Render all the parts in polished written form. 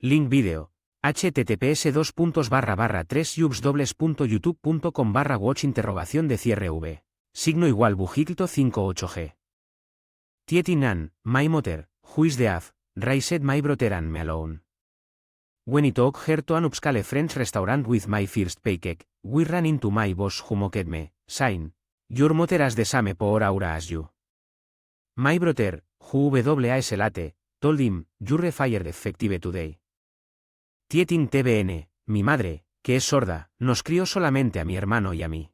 Link video. https://3ubs.youtube.com/watch_v. Signo igual bujito 58g. Tietin my mother, who is the af, raised my brother and me alone. When I took her to an upscale French restaurant with my first paycheck, we ran into my boss who mocked me, saying, "Your mother has the same poor aura as you." My brother, who was late, told him, "You're fired effective today." Tietin TVN, mi madre, que es sorda, nos crió solamente a mi hermano y a mí.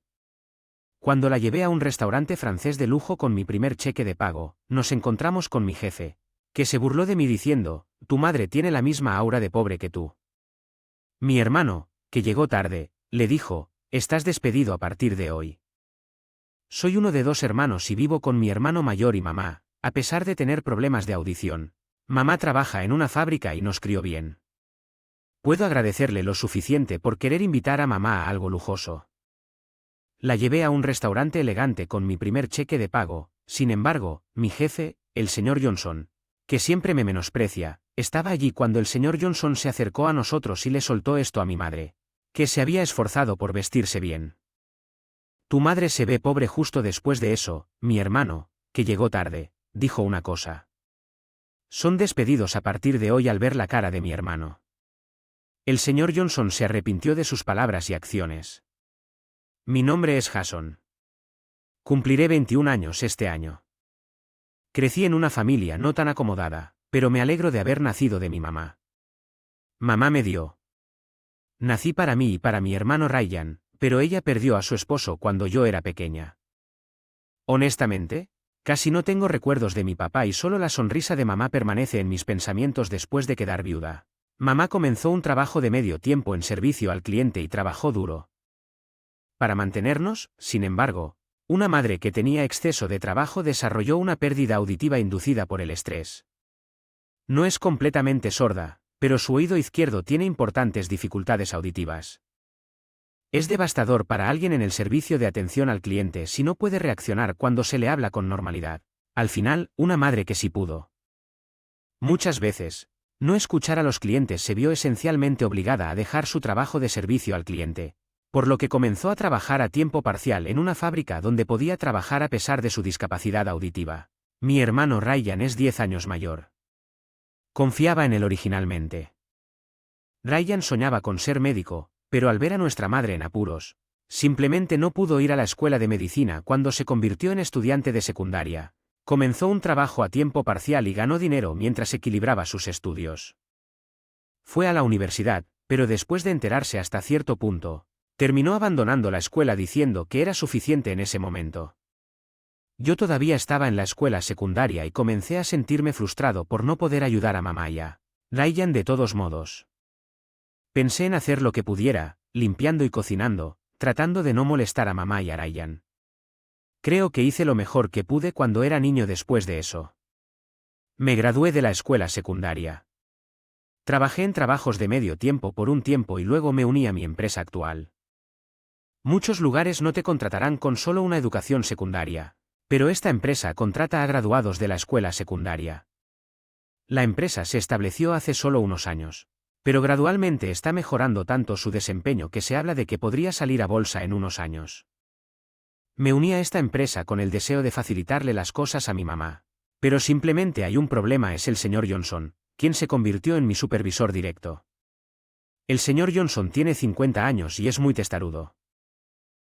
Cuando la llevé a un restaurante francés de lujo con mi primer cheque de pago, nos encontramos con mi jefe, que se burló de mí diciendo, "Tu madre tiene la misma aura de pobre que tú." Mi hermano, que llegó tarde, le dijo, "Estás despedido a partir de hoy." Soy uno de 2 hermanos y vivo con mi hermano mayor y mamá, a pesar de tener problemas de audición. Mamá trabaja en una fábrica y nos crió bien. Puedo agradecerle lo suficiente por querer invitar a mamá a algo lujoso. La llevé a un restaurante elegante con mi primer cheque de pago. Sin embargo, mi jefe, el señor Johnson, que siempre me menosprecia, estaba allí cuando el señor Johnson se acercó a nosotros y le soltó esto a mi madre, que se había esforzado por vestirse bien. Tu madre se ve pobre. Justo después de eso, mi hermano, que llegó tarde, dijo una cosa. Son despedidos a partir de hoy. Al ver la cara de mi hermano, el señor Johnson se arrepintió de sus palabras y acciones. Mi nombre es Jason. Cumpliré 21 años este año. Crecí en una familia no tan acomodada, pero me alegro de haber nacido de mi mamá. Mamá me dio. Nací para mí y para mi hermano Ryan, pero ella perdió a su esposo cuando yo era pequeña. Honestamente, casi no tengo recuerdos de mi papá y solo la sonrisa de mamá permanece en mis pensamientos después de quedar viuda. Mamá comenzó un trabajo de medio tiempo en servicio al cliente y trabajó duro para mantenernos. Sin embargo, una madre que tenía exceso de trabajo desarrolló una pérdida auditiva inducida por el estrés. No es completamente sorda, pero su oído izquierdo tiene importantes dificultades auditivas. Es devastador para alguien en el servicio de atención al cliente si no puede reaccionar cuando se le habla con normalidad. Al final, una madre que sí pudo. Muchas veces, no escuchar a los clientes se vio esencialmente obligada a dejar su trabajo de servicio al cliente, por lo que comenzó a trabajar a tiempo parcial en una fábrica donde podía trabajar a pesar de su discapacidad auditiva. Mi hermano Ryan es 10 años mayor. Confiaba en él originalmente. Ryan soñaba con ser médico, pero al ver a nuestra madre en apuros, simplemente no pudo ir a la escuela de medicina. Cuando se convirtió en estudiante de secundaria, comenzó un trabajo a tiempo parcial y ganó dinero mientras equilibraba sus estudios. Fue a la universidad, pero después de enterarse hasta cierto punto, terminó abandonando la escuela diciendo que era suficiente en ese momento. Yo todavía estaba en la escuela secundaria y comencé a sentirme frustrado por no poder ayudar a mamá y a Ryan de todos modos. Pensé en hacer lo que pudiera, limpiando y cocinando, tratando de no molestar a mamá y a Ryan. Creo que hice lo mejor que pude cuando era niño. Después de eso, me gradué de la escuela secundaria. Trabajé en trabajos de medio tiempo por un tiempo y luego me uní a mi empresa actual. Muchos lugares no te contratarán con solo una educación secundaria, pero esta empresa contrata a graduados de la escuela secundaria. La empresa se estableció hace solo unos años, pero gradualmente está mejorando tanto su desempeño que se habla de que podría salir a bolsa en unos años. Me uní a esta empresa con el deseo de facilitarle las cosas a mi mamá, pero simplemente hay un problema. Es el señor Johnson, quien se convirtió en mi supervisor directo. El señor Johnson tiene 50 años y es muy testarudo.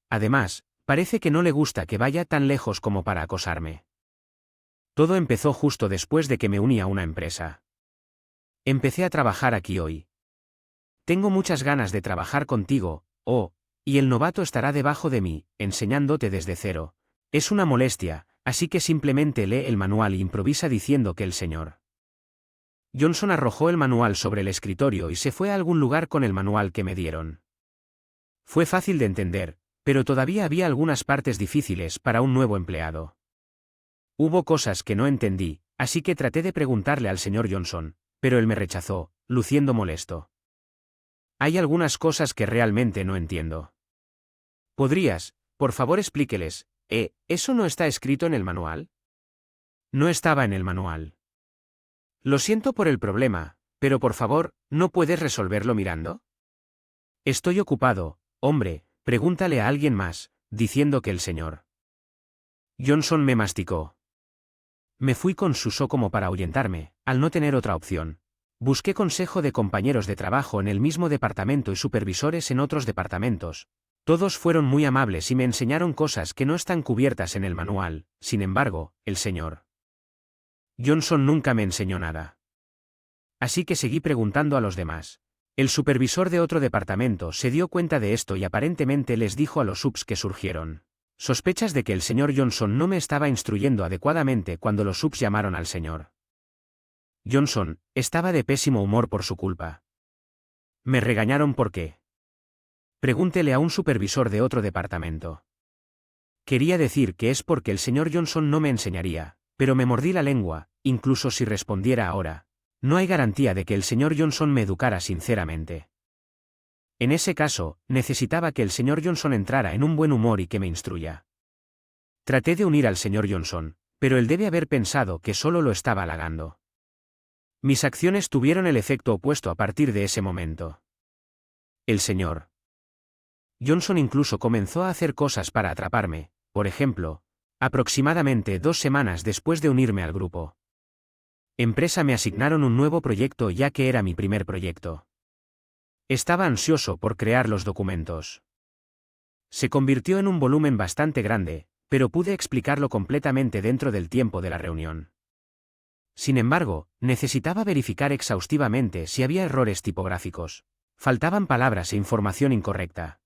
Además, parece que no le gusta que vaya tan lejos como para acosarme. Todo empezó justo después de que me uní a una empresa. Empecé a trabajar aquí hoy. Tengo muchas ganas de trabajar contigo, y el novato estará debajo de mí, enseñándote desde cero. Es una molestia, así que simplemente lee el manual e improvisa diciendo que el señor Johnson arrojó el manual sobre el escritorio y se fue a algún lugar con el manual que me dieron. Fue fácil de entender, pero todavía había algunas partes difíciles para un nuevo empleado. Hubo cosas que no entendí, así que traté de preguntarle al señor Johnson, pero él me rechazó, luciendo molesto. Hay algunas cosas que realmente no entiendo. ¿Podrías, por favor, explíqueles? ¿Eso no está escrito en el manual? No estaba en el manual. Lo siento por el problema, pero por favor, ¿No puedes resolverlo mirando? Estoy ocupado, hombre, pregúntale a alguien más, diciendo que el señor Johnson me masticó. Me fui con Suso como para ahuyentarme, al no tener otra opción. Busqué consejo de compañeros de trabajo en el mismo departamento y supervisores en otros departamentos. Todos fueron muy amables y me enseñaron cosas que no están cubiertas en el manual. Sin embargo, el señor Johnson nunca me enseñó nada. Así que seguí preguntando a los demás. El supervisor de otro departamento se dio cuenta de esto y aparentemente les dijo a los subs que surgieron sospechas de que el señor Johnson no me estaba instruyendo adecuadamente cuando los subs llamaron al señor Johnson. Estaba de pésimo humor por su culpa. Me regañaron por qué. Pregúntele a un supervisor de otro departamento. Quería decir que es porque el señor Johnson no me enseñaría, pero me mordí la lengua, incluso si respondiera ahora. No hay garantía de que el señor Johnson me educara sinceramente. En ese caso, necesitaba que el señor Johnson entrara en un buen humor y que me instruya. Traté de unir al señor Johnson, pero él debe haber pensado que solo lo estaba halagando. Mis acciones tuvieron el efecto opuesto a partir de ese momento. El señor Johnson incluso comenzó a hacer cosas para atraparme, por ejemplo, aproximadamente 2 semanas después de unirme al grupo. Empresa me asignaron un nuevo proyecto ya que era mi primer proyecto. Estaba ansioso por crear los documentos. Se convirtió en un volumen bastante grande, pero pude explicarlo completamente dentro del tiempo de la reunión. Sin embargo, necesitaba verificar exhaustivamente si había errores tipográficos. Faltaban palabras e información incorrecta.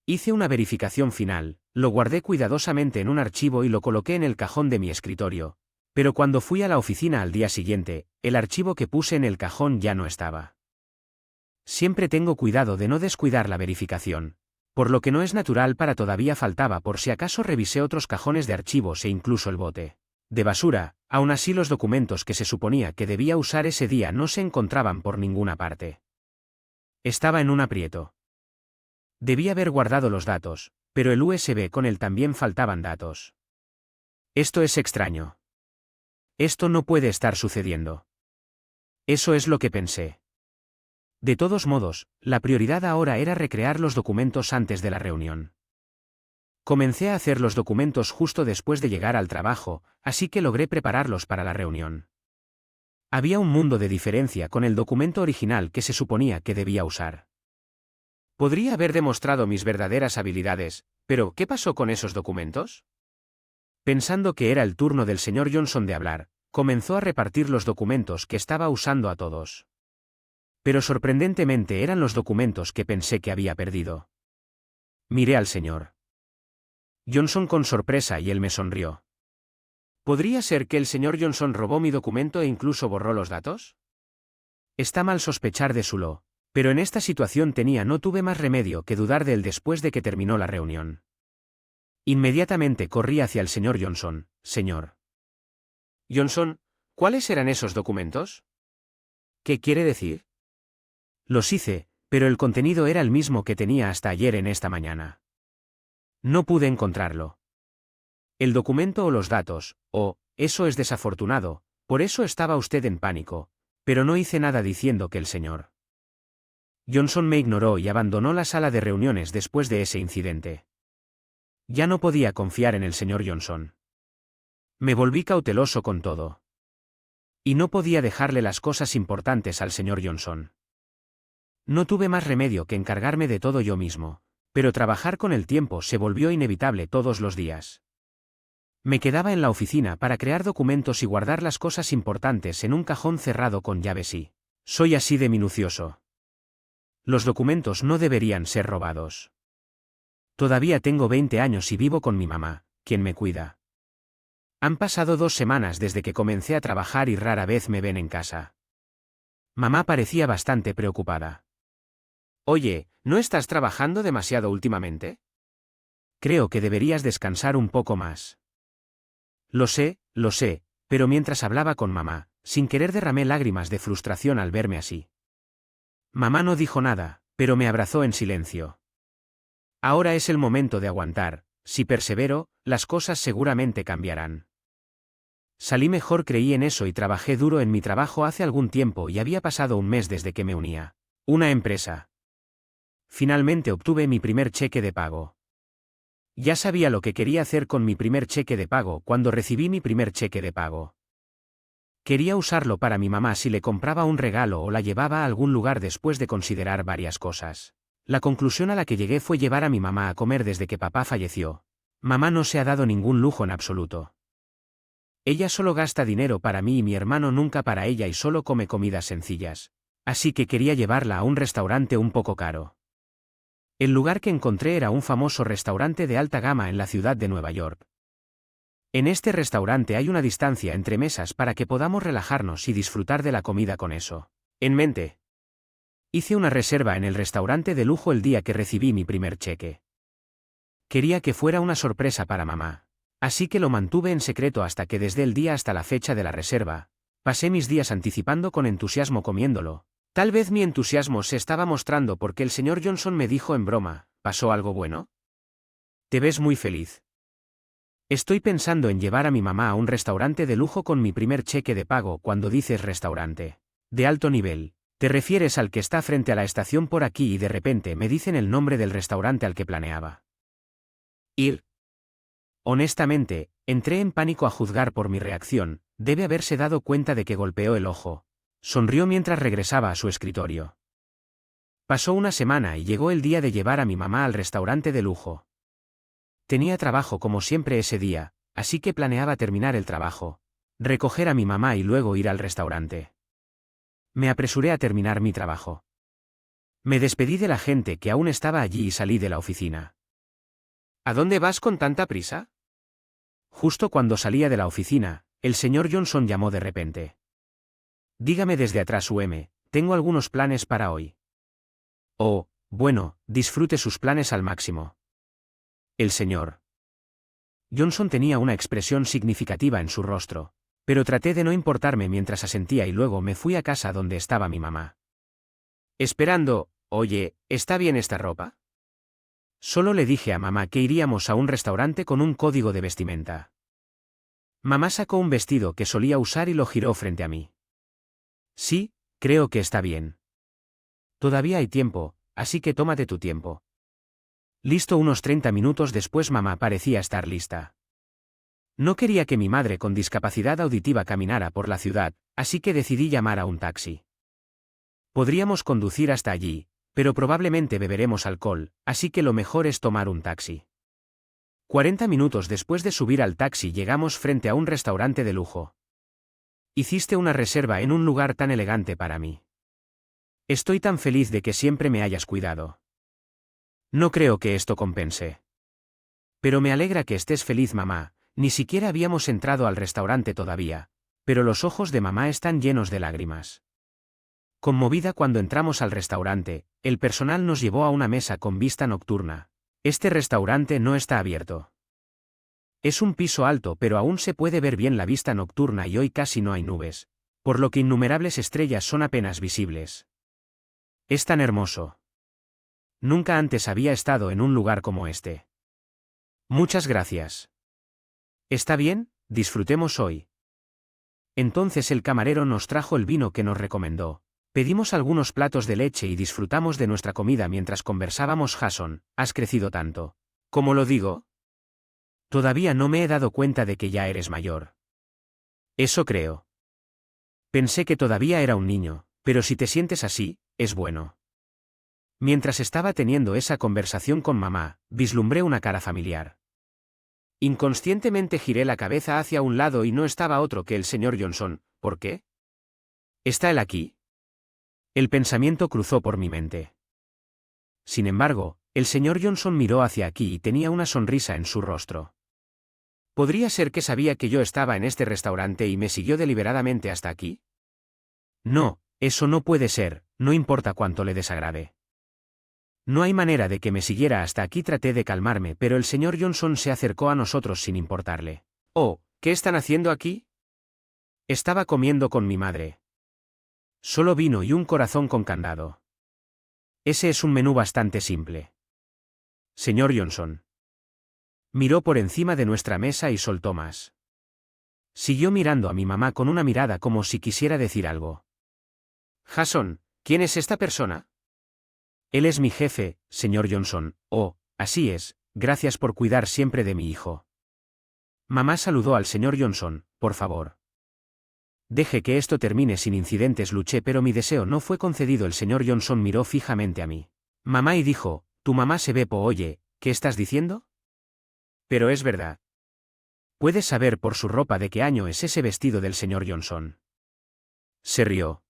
Hice una verificación final, lo guardé cuidadosamente en un archivo y lo coloqué en el cajón de mi escritorio. Pero cuando fui a la oficina al día siguiente, el archivo que puse en el cajón ya no estaba. Siempre tengo cuidado de no descuidar la verificación, por lo que no es natural para todavía faltaba por si acaso revisé otros cajones de archivos e incluso el bote de basura. Aún así los documentos que se suponía que debía usar ese día no se encontraban por ninguna parte. Estaba en un aprieto. Debía haber guardado los datos, pero el USB con él también faltaban datos. Esto es extraño. Esto no puede estar sucediendo. Eso es lo que pensé. De todos modos, la prioridad ahora era recrear los documentos antes de la reunión. Comencé a hacer los documentos justo después de llegar al trabajo, así que logré prepararlos para la reunión. Había un mundo de diferencia con el documento original que se suponía que debía usar. Podría haber demostrado mis verdaderas habilidades, pero ¿qué pasó con esos documentos? Pensando que era el turno del señor Johnson de hablar, comenzó a repartir los documentos que estaba usando a todos. Pero sorprendentemente eran los documentos que pensé que había perdido. Miré al señor Johnson con sorpresa y él me sonrió. ¿Podría ser que el señor Johnson robó mi documento e incluso borró los datos? Está mal sospechar de Sulo, pero en esta situación no tuve más remedio que dudar de él después de que terminó la reunión. Inmediatamente corrí hacia el señor Johnson. Señor Johnson, ¿cuáles eran esos documentos? ¿Qué quiere decir? Los hice, pero el contenido era el mismo que tenía hasta ayer en esta mañana. No pude encontrarlo. El documento o los datos, eso es desafortunado, por eso estaba usted en pánico, pero no hice nada diciendo que el señor Johnson me ignoró y abandonó la sala de reuniones después de ese incidente. Ya no podía confiar en el señor Johnson. Me volví cauteloso con todo. Y no podía dejarle las cosas importantes al señor Johnson. No tuve más remedio que encargarme de todo yo mismo, pero trabajar con el tiempo se volvió inevitable todos los días. Me quedaba en la oficina para crear documentos y guardar las cosas importantes en un cajón cerrado con llaves y soy así de minucioso. Los documentos no deberían ser robados. Todavía tengo 20 años y vivo con mi mamá, quien me cuida. Han pasado 2 semanas desde que comencé a trabajar y rara vez me ven en casa. Mamá parecía bastante preocupada. Oye, ¿no estás trabajando demasiado últimamente? Creo que deberías descansar un poco más. Lo sé, pero mientras hablaba con mamá, sin querer derramé lágrimas de frustración al verme así. Mamá no dijo nada, pero me abrazó en silencio. Ahora es el momento de aguantar, si persevero, las cosas seguramente cambiarán. Salí mejor, creí en eso y trabajé duro en mi trabajo hace algún tiempo y había pasado un mes desde que me unía. Una empresa. Finalmente obtuve mi primer cheque de pago. Ya sabía lo que quería hacer con mi primer cheque de pago cuando recibí mi primer cheque de pago. Quería usarlo para mi mamá si le compraba un regalo o la llevaba a algún lugar después de considerar varias cosas. La conclusión a la que llegué fue llevar a mi mamá a comer desde que papá falleció. Mamá no se ha dado ningún lujo en absoluto. Ella solo gasta dinero para mí y mi hermano nunca para ella y solo come comidas sencillas. Así que quería llevarla a un restaurante un poco caro. El lugar que encontré era un famoso restaurante de alta gama en la ciudad de Nueva York. En este restaurante hay una distancia entre mesas para que podamos relajarnos y disfrutar de la comida con eso en mente. Hice una reserva en el restaurante de lujo el día que recibí mi primer cheque. Quería que fuera una sorpresa para mamá. Así que lo mantuve en secreto hasta que desde el día hasta la fecha de la reserva, pasé mis días anticipando con entusiasmo comiéndolo. Tal vez mi entusiasmo se estaba mostrando porque el señor Johnson me dijo en broma, ¿pasó algo bueno? Te ves muy feliz. Estoy pensando en llevar a mi mamá a un restaurante de lujo con mi primer cheque de pago. Cuando dices restaurante de alto nivel, te refieres al que está frente a la estación por aquí y de repente me dicen el nombre del restaurante al que planeaba ir. Honestamente, entré en pánico a juzgar por mi reacción. Debe haberse dado cuenta de que golpeó el ojo. Sonrió mientras regresaba a su escritorio. Pasó una semana y llegó el día de llevar a mi mamá al restaurante de lujo. Tenía trabajo como siempre ese día, así que planeaba terminar el trabajo, recoger a mi mamá y luego ir al restaurante. Me apresuré a terminar mi trabajo. Me despedí de la gente que aún estaba allí y salí de la oficina. ¿A dónde vas con tanta prisa? Justo cuando salía de la oficina, el señor Johnson llamó de repente. Dígame desde atrás, tengo algunos planes para hoy. Oh, bueno, disfrute sus planes al máximo. El señor Johnson tenía una expresión significativa en su rostro, pero traté de no importarme mientras asentía y luego me fui a casa donde estaba mi mamá. Esperando, oye, ¿está bien esta ropa? Solo le dije a mamá que iríamos a un restaurante con un código de vestimenta. Mamá sacó un vestido que solía usar y lo giró frente a mí. Sí, creo que está bien. Todavía hay tiempo, así que tómate tu tiempo. Listo. Unos 30 minutos después mamá parecía estar lista. No quería que mi madre con discapacidad auditiva caminara por la ciudad, así que decidí llamar a un taxi. Podríamos conducir hasta allí, pero probablemente beberemos alcohol, así que lo mejor es tomar un taxi. 40 minutos después de subir al taxi llegamos frente a un restaurante de lujo. Hiciste una reserva en un lugar tan elegante para mí. Estoy tan feliz de que siempre me hayas cuidado. No creo que esto compense. Pero me alegra que estés feliz, mamá. Ni siquiera habíamos entrado al restaurante todavía, pero los ojos de mamá están llenos de lágrimas. Conmovida cuando entramos al restaurante, el personal nos llevó a una mesa con vista nocturna. Este restaurante no está abierto. Es un piso alto, pero aún se puede ver bien la vista nocturna y hoy casi no hay nubes, por lo que innumerables estrellas son apenas visibles. Es tan hermoso. Nunca antes había estado en un lugar como este. Muchas gracias. ¿Está bien? Disfrutemos hoy. Entonces el camarero nos trajo el vino que nos recomendó. Pedimos algunos platos de leche y disfrutamos de nuestra comida mientras conversábamos. Jason, ¿has crecido tanto? ¿Cómo lo digo? Todavía no me he dado cuenta de que ya eres mayor. Eso creo. Pensé que todavía era un niño, pero si te sientes así, es bueno. Mientras estaba teniendo esa conversación con mamá, vislumbré una cara familiar. Inconscientemente giré la cabeza hacia un lado y no estaba otro que el señor Johnson. ¿Por qué? ¿Está él aquí? El pensamiento cruzó por mi mente. Sin embargo, el señor Johnson miró hacia aquí y tenía una sonrisa en su rostro. ¿Podría ser que sabía que yo estaba en este restaurante y me siguió deliberadamente hasta aquí? No, eso no puede ser, no importa cuánto le desagrade. No hay manera de que me siguiera hasta aquí. Traté de calmarme, pero el señor Johnson se acercó a nosotros sin importarle. Oh, ¿qué están haciendo aquí? Estaba comiendo con mi madre. Solo vino y un corazón con candado. Ese es un menú bastante simple. Señor Johnson. Miró por encima de nuestra mesa y soltó más. Siguió mirando a mi mamá con una mirada como si quisiera decir algo. Jason, ¿quién es esta persona? Él es mi jefe, señor Johnson. Oh, así es, gracias por cuidar siempre de mi hijo. Mamá saludó al señor Johnson, por favor. Deje que esto termine sin incidentes, luché, pero mi deseo no fue concedido. El señor Johnson miró fijamente a mí. Mamá y dijo, tu mamá se ve oye, ¿qué estás diciendo? Pero es verdad. ¿Puedes saber por su ropa de qué año es ese vestido del señor Johnson? Se rió.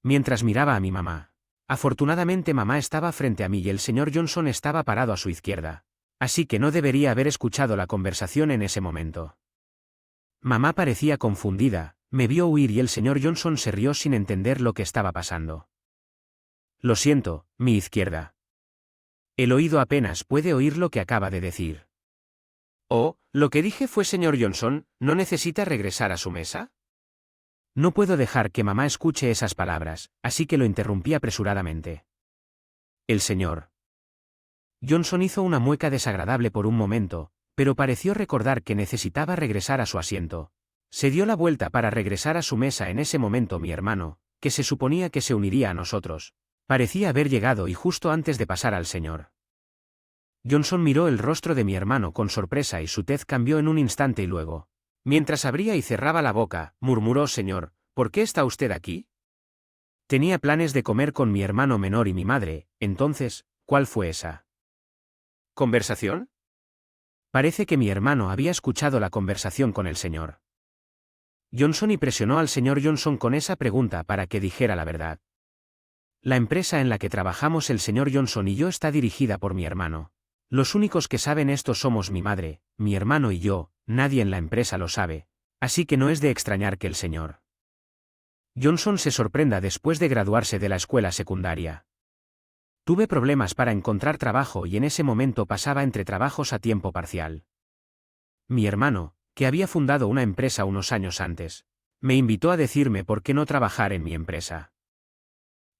Mientras miraba a mi mamá. Afortunadamente mamá estaba frente a mí y el señor Johnson estaba parado a su izquierda. Así que no debería haber escuchado la conversación en ese momento. Mamá parecía confundida, me vio huir y el señor Johnson se rió sin entender lo que estaba pasando. Lo siento, mi izquierda. El oído apenas puede oír lo que acaba de decir. Oh, lo que dije fue señor Johnson, ¿no necesita regresar a su mesa? No puedo dejar que mamá escuche esas palabras, así que lo interrumpí apresuradamente. El señor Johnson hizo una mueca desagradable por un momento, pero pareció recordar que necesitaba regresar a su asiento. Se dio la vuelta para regresar a su mesa. En ese momento mi hermano, que se suponía que se uniría a nosotros, parecía haber llegado y justo antes de pasar al señor Johnson miró el rostro de mi hermano con sorpresa y su tez cambió en un instante y luego, mientras abría y cerraba la boca, murmuró: Señor, ¿por qué está usted aquí? Tenía planes de comer con mi hermano menor y mi madre. Entonces, ¿cuál fue esa conversación? Parece que mi hermano había escuchado la conversación con el señor Johnson y presionó al señor Johnson con esa pregunta para que dijera la verdad. La empresa en la que trabajamos el señor Johnson y yo está dirigida por mi hermano. Los únicos que saben esto somos mi madre, mi hermano y yo, nadie en la empresa lo sabe, así que no es de extrañar que el señor Johnson se sorprenda después de graduarse de la escuela secundaria. Tuve problemas para encontrar trabajo y en ese momento pasaba entre trabajos a tiempo parcial. Mi hermano, que había fundado una empresa unos años antes, me invitó a decirme por qué no trabajar en mi empresa.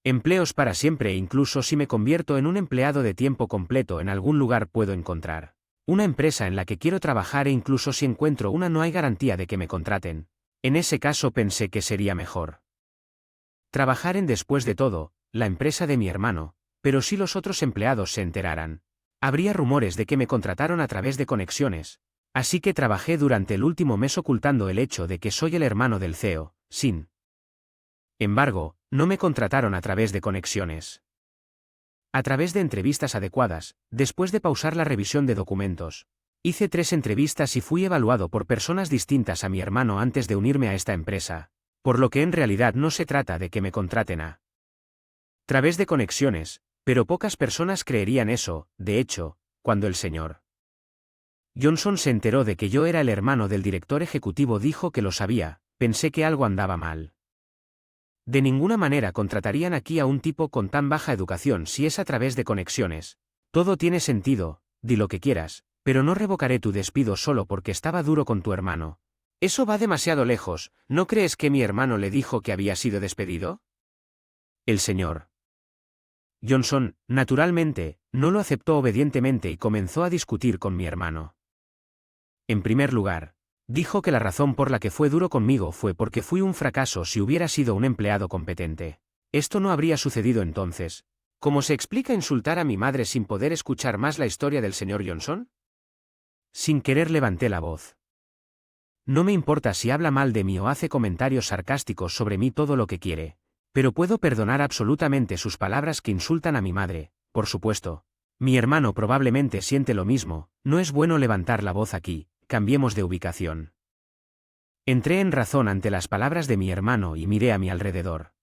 Empleos para siempre e incluso si me convierto en un empleado de tiempo completo en algún lugar puedo encontrar una empresa en la que quiero trabajar e incluso si encuentro una no hay garantía de que me contraten. En ese caso pensé que sería mejor trabajar en después de todo, la empresa de mi hermano, pero si los otros empleados se enteraran, habría rumores de que me contrataron a través de conexiones, así que trabajé durante el último mes ocultando el hecho de que soy el hermano del CEO, sin embargo, no me contrataron a través de conexiones. A través de entrevistas adecuadas, después de pausar la revisión de documentos, hice 3 entrevistas y fui evaluado por personas distintas a mi hermano antes de unirme a esta empresa, por lo que en realidad no se trata de que me contraten a través de conexiones, pero pocas personas creerían eso. De hecho, cuando el señor Johnson se enteró de que yo era el hermano del director ejecutivo dijo que lo sabía, pensé que algo andaba mal. De ninguna manera contratarían aquí a un tipo con tan baja educación si es a través de conexiones. Todo tiene sentido, di lo que quieras, pero no revocaré tu despido solo porque estaba duro con tu hermano. Eso va demasiado lejos, ¿no crees que mi hermano le dijo que había sido despedido? El señor Johnson, naturalmente, no lo aceptó obedientemente y comenzó a discutir con mi hermano. En primer lugar, dijo que la razón por la que fue duro conmigo fue porque fui un fracaso si hubiera sido un empleado competente. Esto no habría sucedido entonces. ¿Cómo se explica insultar a mi madre sin poder escuchar más la historia del señor Johnson? Sin querer levanté la voz. No me importa si habla mal de mí o hace comentarios sarcásticos sobre mí todo lo que quiere, pero puedo perdonar absolutamente sus palabras que insultan a mi madre, por supuesto. Mi hermano probablemente siente lo mismo, no es bueno levantar la voz aquí. Cambiemos de ubicación. Entré en razón ante las palabras de mi hermano y miré a mi alrededor.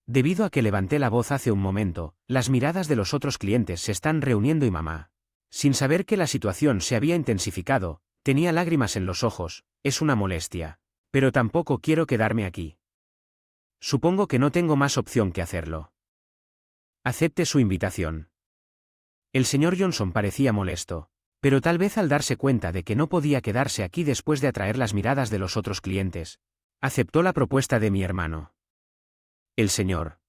Debido a que levanté la voz hace un momento, las miradas de los otros clientes se están reuniendo y mamá, sin saber que la situación se había intensificado, tenía lágrimas en los ojos. Es una molestia, pero tampoco quiero quedarme aquí. Supongo que no tengo más opción que hacerlo. Acepte su invitación. El señor Johnson parecía molesto, pero tal vez al darse cuenta de que no podía quedarse aquí después de atraer las miradas de los otros clientes, aceptó la propuesta de mi hermano. El señor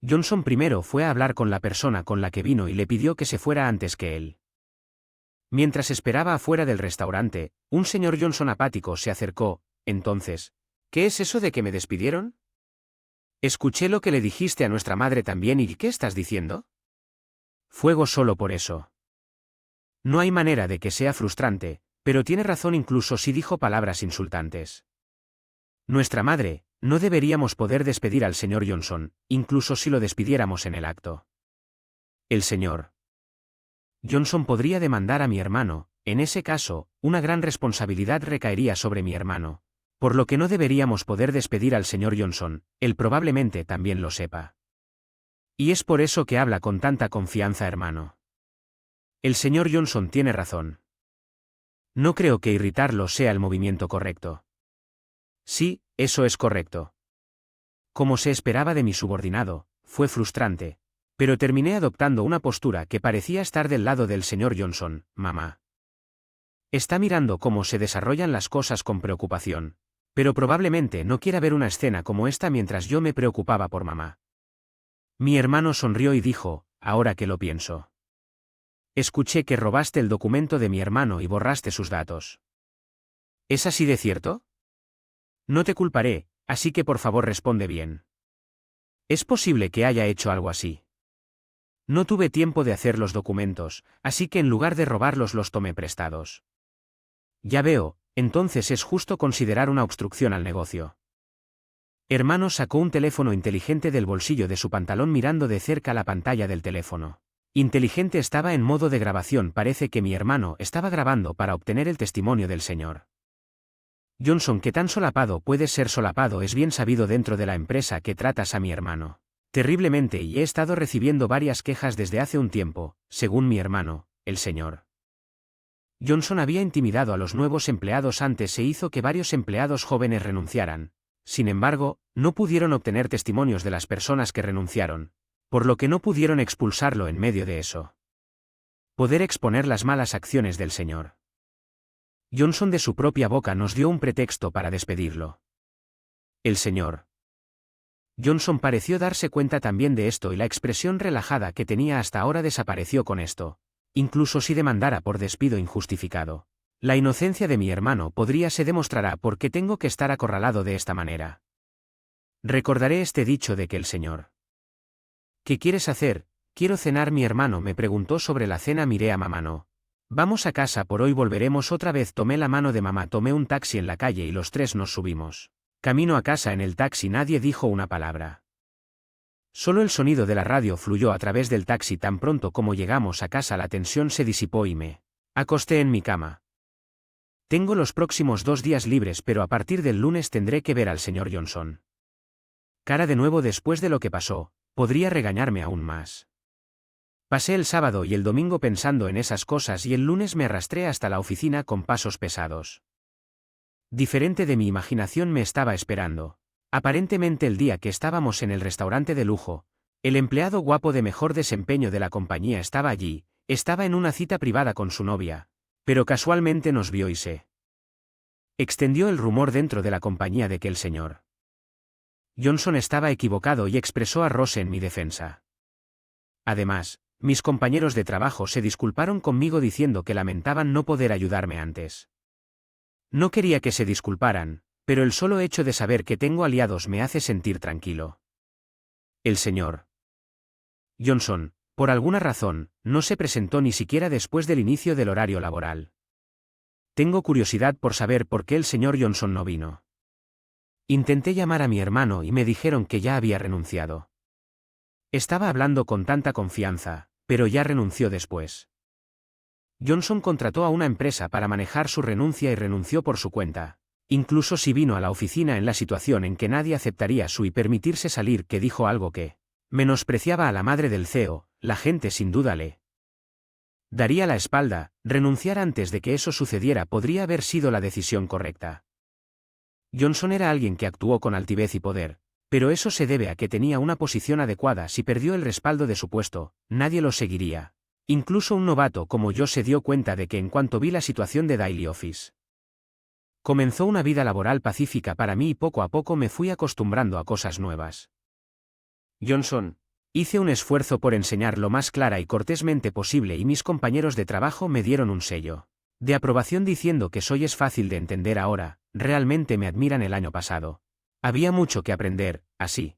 Johnson primero fue a hablar con la persona con la que vino y le pidió que se fuera antes que él Mientras esperaba afuera del restaurante, un señor Johnson apático se acercó. Entonces, ¿qué es eso de que me despidieron? Escuché lo que le dijiste a nuestra madre también y ¿qué estás diciendo? Fuego solo por eso. No hay manera de que sea frustrante, pero tiene razón incluso si dijo palabras insultantes. Nuestra madre, no deberíamos poder despedir al señor Johnson, incluso si lo despidiéramos en el acto. El señor Johnson podría demandar a mi hermano, en ese caso, una gran responsabilidad recaería sobre mi hermano, por lo que no deberíamos poder despedir al señor Johnson, él probablemente también lo sepa. Y es por eso que habla con tanta confianza, hermano. El señor Johnson tiene razón. No creo que irritarlo sea el movimiento correcto. Sí, eso es correcto. Como se esperaba de mi subordinado, fue frustrante, pero terminé adoptando una postura que parecía estar del lado del señor Johnson. Mamá está mirando cómo se desarrollan las cosas con preocupación, pero probablemente no quiera ver una escena como esta mientras yo me preocupaba por mamá. Mi hermano sonrió y dijo, ahora que lo pienso. Escuché que robaste el documento de mi hermano y borraste sus datos. ¿Es así de cierto? No te culparé, así que por favor responde bien. ¿Es posible que haya hecho algo así? No tuve tiempo de hacer los documentos, así que en lugar de robarlos los tomé prestados. Ya veo, entonces es justo considerar una obstrucción al negocio. Hermano sacó un teléfono inteligente del bolsillo de su pantalón mirando de cerca la pantalla del teléfono. Inteligente estaba en modo de grabación. Parece que mi hermano estaba grabando para obtener el testimonio del señor Johnson. Que tan solapado puede ser solapado es bien sabido dentro de la empresa que tratas a mi hermano terriblemente y he estado recibiendo varias quejas desde hace un tiempo, según mi hermano, el señor Johnson había intimidado a los nuevos empleados antes e hizo que varios empleados jóvenes renunciaran. Sin embargo, no pudieron obtener testimonios de las personas que renunciaron, por lo que no pudieron expulsarlo en medio de eso. Poder exponer las malas acciones del señor Johnson de su propia boca nos dio un pretexto para despedirlo. El señor Johnson pareció darse cuenta también de esto y la expresión relajada que tenía hasta ahora desapareció con esto, incluso si demandara por despido injustificado. La inocencia de mi hermano se demostrará porque tengo que estar acorralado de esta manera. Recordaré este dicho de que el señor ¿qué quieres hacer? Quiero cenar. Mi hermano me preguntó sobre la cena. Miré a mamá. No. Vamos a casa por hoy, volveremos otra vez. Tomé la mano de mamá, tomé un taxi en la calle y los tres nos subimos. Camino a casa en el taxi nadie dijo una palabra. Solo el sonido de la radio fluyó a través del taxi. Tan pronto como llegamos a casa la tensión se disipó y me acosté en mi cama. Tengo los próximos 2 días libres, pero a partir del lunes tendré que ver al señor Johnson cara de nuevo después de lo que pasó. Podría regañarme aún más. Pasé el sábado y el domingo pensando en esas cosas y el lunes me arrastré hasta la oficina con pasos pesados. Diferente de mi imaginación me estaba esperando. Aparentemente el día que estábamos en el restaurante de lujo, el empleado guapo de mejor desempeño de la compañía estaba allí, estaba en una cita privada con su novia, pero casualmente nos vio y se extendió el rumor dentro de la compañía de que el señor Johnson estaba equivocado y expresó a Rose en mi defensa. Además, mis compañeros de trabajo se disculparon conmigo diciendo que lamentaban no poder ayudarme antes. No quería que se disculparan, pero el solo hecho de saber que tengo aliados me hace sentir tranquilo. El señor Johnson, por alguna razón, no se presentó ni siquiera después del inicio del horario laboral. Tengo curiosidad por saber por qué el señor Johnson no vino. Intenté llamar a mi hermano y me dijeron que ya había renunciado. Estaba hablando con tanta confianza, pero ya renunció después. Johnson contrató a una empresa para manejar su renuncia y renunció por su cuenta. Incluso si vino a la oficina en la situación en que nadie aceptaría su y permitirse salir, que dijo algo que menospreciaba a la madre del CEO, la gente sin duda le daría la espalda. Renunciar antes de que eso sucediera podría haber sido la decisión correcta. Johnson era alguien que actuó con altivez y poder, pero eso se debe a que tenía una posición adecuada. Si perdió el respaldo de su puesto, nadie lo seguiría. Incluso un novato como yo se dio cuenta de que en cuanto vi la situación de Daily Office. Comenzó una vida laboral pacífica para mí y poco a poco me fui acostumbrando a cosas nuevas. Johnson Hice un esfuerzo por enseñar lo más clara y cortésmente posible y mis compañeros de trabajo me dieron un sello de aprobación diciendo que soy es fácil de entender ahora, realmente me admiran el año pasado. Había mucho que aprender, así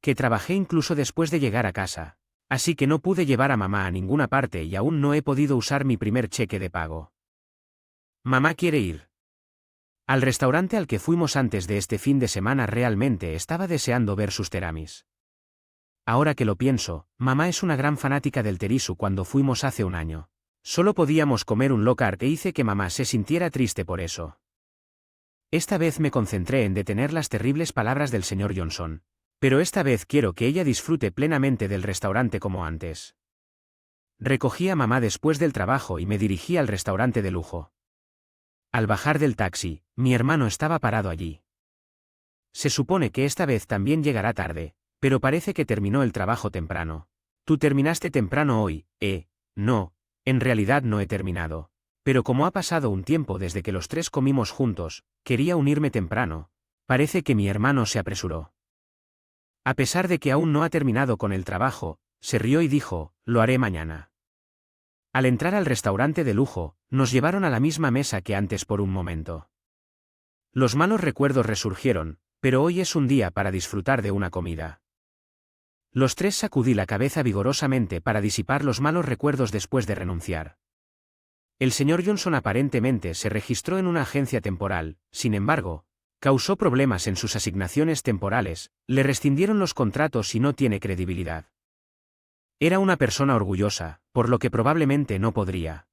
que trabajé incluso después de llegar a casa. Así que no pude llevar a mamá a ninguna parte y aún no he podido usar mi primer cheque de pago. Mamá quiere ir al restaurante al que fuimos antes de este fin de semana. Realmente estaba deseando ver sus teramis. Ahora que lo pienso, mamá es una gran fanática del terisu. Cuando fuimos hace un año, solo podíamos comer un local e hice que mamá se sintiera triste por eso. Esta vez me concentré en detener las terribles palabras del señor Johnson. Pero esta vez quiero que ella disfrute plenamente del restaurante como antes. Recogí a mamá después del trabajo y me dirigí al restaurante de lujo. Al bajar del taxi, mi hermano estaba parado allí. Se supone que esta vez también llegará tarde, pero parece que terminó el trabajo temprano. ¿Tú terminaste temprano hoy? No, en realidad no he terminado. Pero como ha pasado un tiempo desde que los tres comimos juntos, quería unirme temprano. Parece que mi hermano se apresuró. A pesar de que aún no ha terminado con el trabajo, se rió y dijo, lo haré mañana. Al entrar al restaurante de lujo, nos llevaron a la misma mesa que antes por un momento. Los malos recuerdos resurgieron, pero hoy es un día para disfrutar de una comida. Los tres sacudí la cabeza vigorosamente para disipar los malos recuerdos después de renunciar. El señor Johnson aparentemente se registró en una agencia temporal, sin embargo, causó problemas en sus asignaciones temporales, le rescindieron los contratos y no tiene credibilidad. Era una persona orgullosa, por lo que probablemente no podría.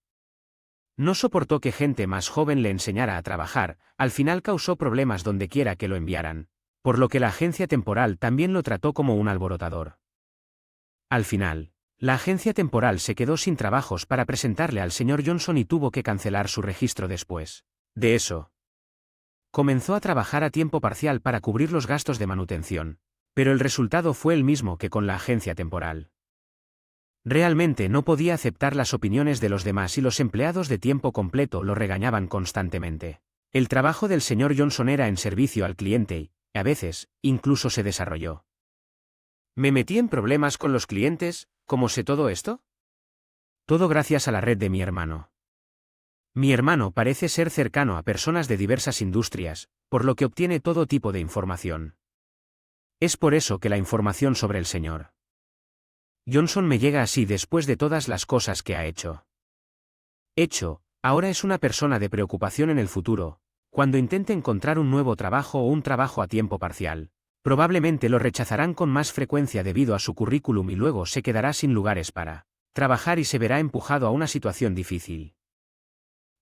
No soportó que gente más joven le enseñara a trabajar, al final causó problemas donde quiera que lo enviaran, por lo que la agencia temporal también lo trató como un alborotador. Al final, la agencia temporal se quedó sin trabajos para presentarle al señor Johnson y tuvo que cancelar su registro después de eso. Comenzó a trabajar a tiempo parcial para cubrir los gastos de manutención, pero el resultado fue el mismo que con la agencia temporal. Realmente no podía aceptar las opiniones de los demás y los empleados de tiempo completo lo regañaban constantemente. El trabajo del señor Johnson era en servicio al cliente y, a veces, incluso se desarrolló. ¿Me metí en problemas con los clientes? ¿Cómo sé todo esto? Todo gracias a la red de mi hermano. Mi hermano parece ser cercano a personas de diversas industrias, por lo que obtiene todo tipo de información. Es por eso que la información sobre el señor Johnson me llega así después de todas las cosas que ha hecho. Ahora es una persona de preocupación en el futuro. Cuando intente encontrar un nuevo trabajo o un trabajo a tiempo parcial, probablemente lo rechazarán con más frecuencia debido a su currículum y luego se quedará sin lugares para trabajar y se verá empujado a una situación difícil.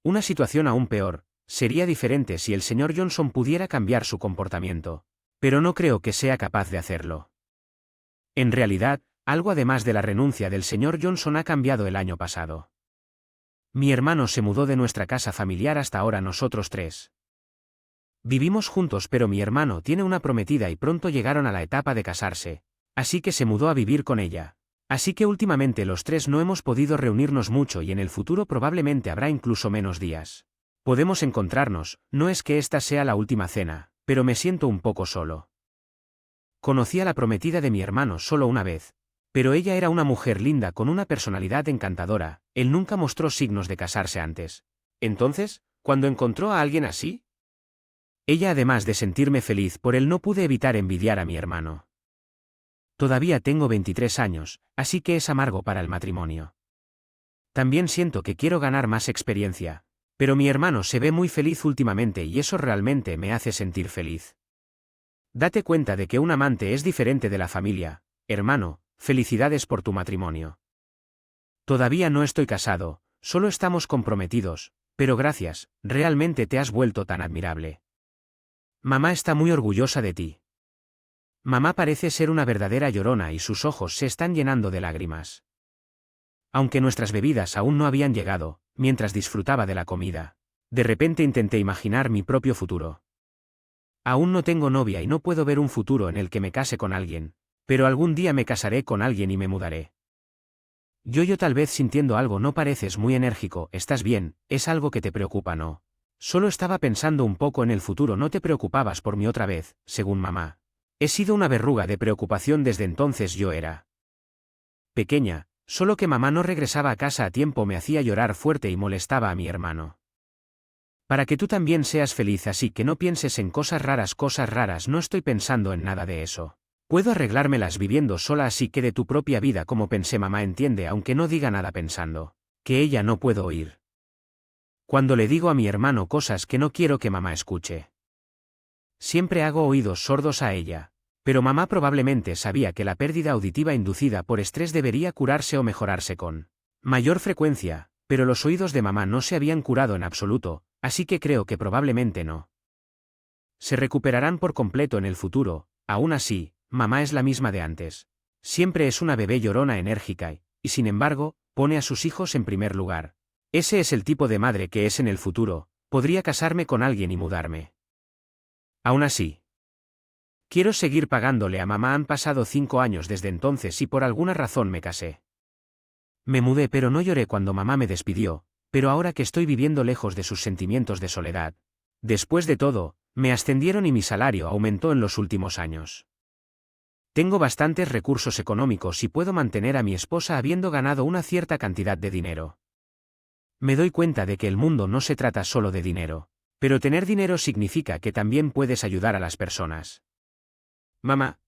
Una situación aún peor, sería diferente si el señor Johnson pudiera cambiar su comportamiento, pero no creo que sea capaz de hacerlo. En realidad, algo además de la renuncia del señor Johnson ha cambiado el año pasado. Mi hermano se mudó de nuestra casa familiar hasta ahora nosotros tres. Vivimos juntos pero mi hermano tiene una prometida y pronto llegaron a la etapa de casarse, así que se mudó a vivir con ella. Así que últimamente los tres no hemos podido reunirnos mucho y en el futuro probablemente habrá incluso menos días. Podemos encontrarnos, no es que esta sea la última cena, pero me siento un poco solo. Conocí a la prometida de mi hermano solo una vez, pero ella era una mujer linda con una personalidad encantadora, él nunca mostró signos de casarse antes. Entonces, ¿cuándo encontró a alguien así? Ella además de sentirme feliz por él no pude evitar envidiar a mi hermano. Todavía tengo 23 años, así que es amargo para el matrimonio. También siento que quiero ganar más experiencia, pero mi hermano se ve muy feliz últimamente y eso realmente me hace sentir feliz. Date cuenta de que un amante es diferente de la familia, hermano, felicidades por tu matrimonio. Todavía no estoy casado, solo estamos comprometidos, pero gracias, realmente te has vuelto tan admirable. Mamá está muy orgullosa de ti. Mamá parece ser una verdadera llorona y sus ojos se están llenando de lágrimas. Aunque nuestras bebidas aún no habían llegado, mientras disfrutaba de la comida, de repente intenté imaginar mi propio futuro. Aún no tengo novia y no puedo ver un futuro en el que me case con alguien, pero algún día me casaré con alguien y me mudaré. Yo tal vez sintiendo algo no pareces muy enérgico, ¿estás bien? ¿Es algo que te preocupa, no? Solo estaba pensando un poco en el futuro, no te preocupabas por mí otra vez, según mamá. He sido una verruga de preocupación desde entonces. Yo era pequeña, solo que mamá no regresaba a casa a tiempo me hacía llorar fuerte y molestaba a mi hermano. Para que tú también seas feliz, así que no pienses en cosas raras, no estoy pensando en nada de eso. Puedo arreglármelas viviendo sola, así que de tu propia vida como pensé. Mamá entiende aunque no diga nada, pensando que ella no puedo oír cuando le digo a mi hermano cosas que no quiero que mamá escuche. Siempre hago oídos sordos a ella. Pero mamá probablemente sabía que la pérdida auditiva inducida por estrés debería curarse o mejorarse con mayor frecuencia, pero los oídos de mamá no se habían curado en absoluto, así que creo que probablemente no se recuperarán por completo en el futuro. Aún así, mamá es la misma de antes. Siempre es una bebé llorona enérgica y, sin embargo, pone a sus hijos en primer lugar. Ese es el tipo de madre que es en el futuro. Podría casarme con alguien y mudarme. Aún así, quiero seguir pagándole a mamá. Han pasado 5 años desde entonces y por alguna razón me casé. Me mudé, pero no lloré cuando mamá me despidió, pero ahora que estoy viviendo lejos de sus sentimientos de soledad. Después de todo, me ascendieron y mi salario aumentó en los últimos años. Tengo bastantes recursos económicos y puedo mantener a mi esposa habiendo ganado una cierta cantidad de dinero. Me doy cuenta de que el mundo no se trata solo de dinero, pero tener dinero significa que también puedes ayudar a las personas. Mamá,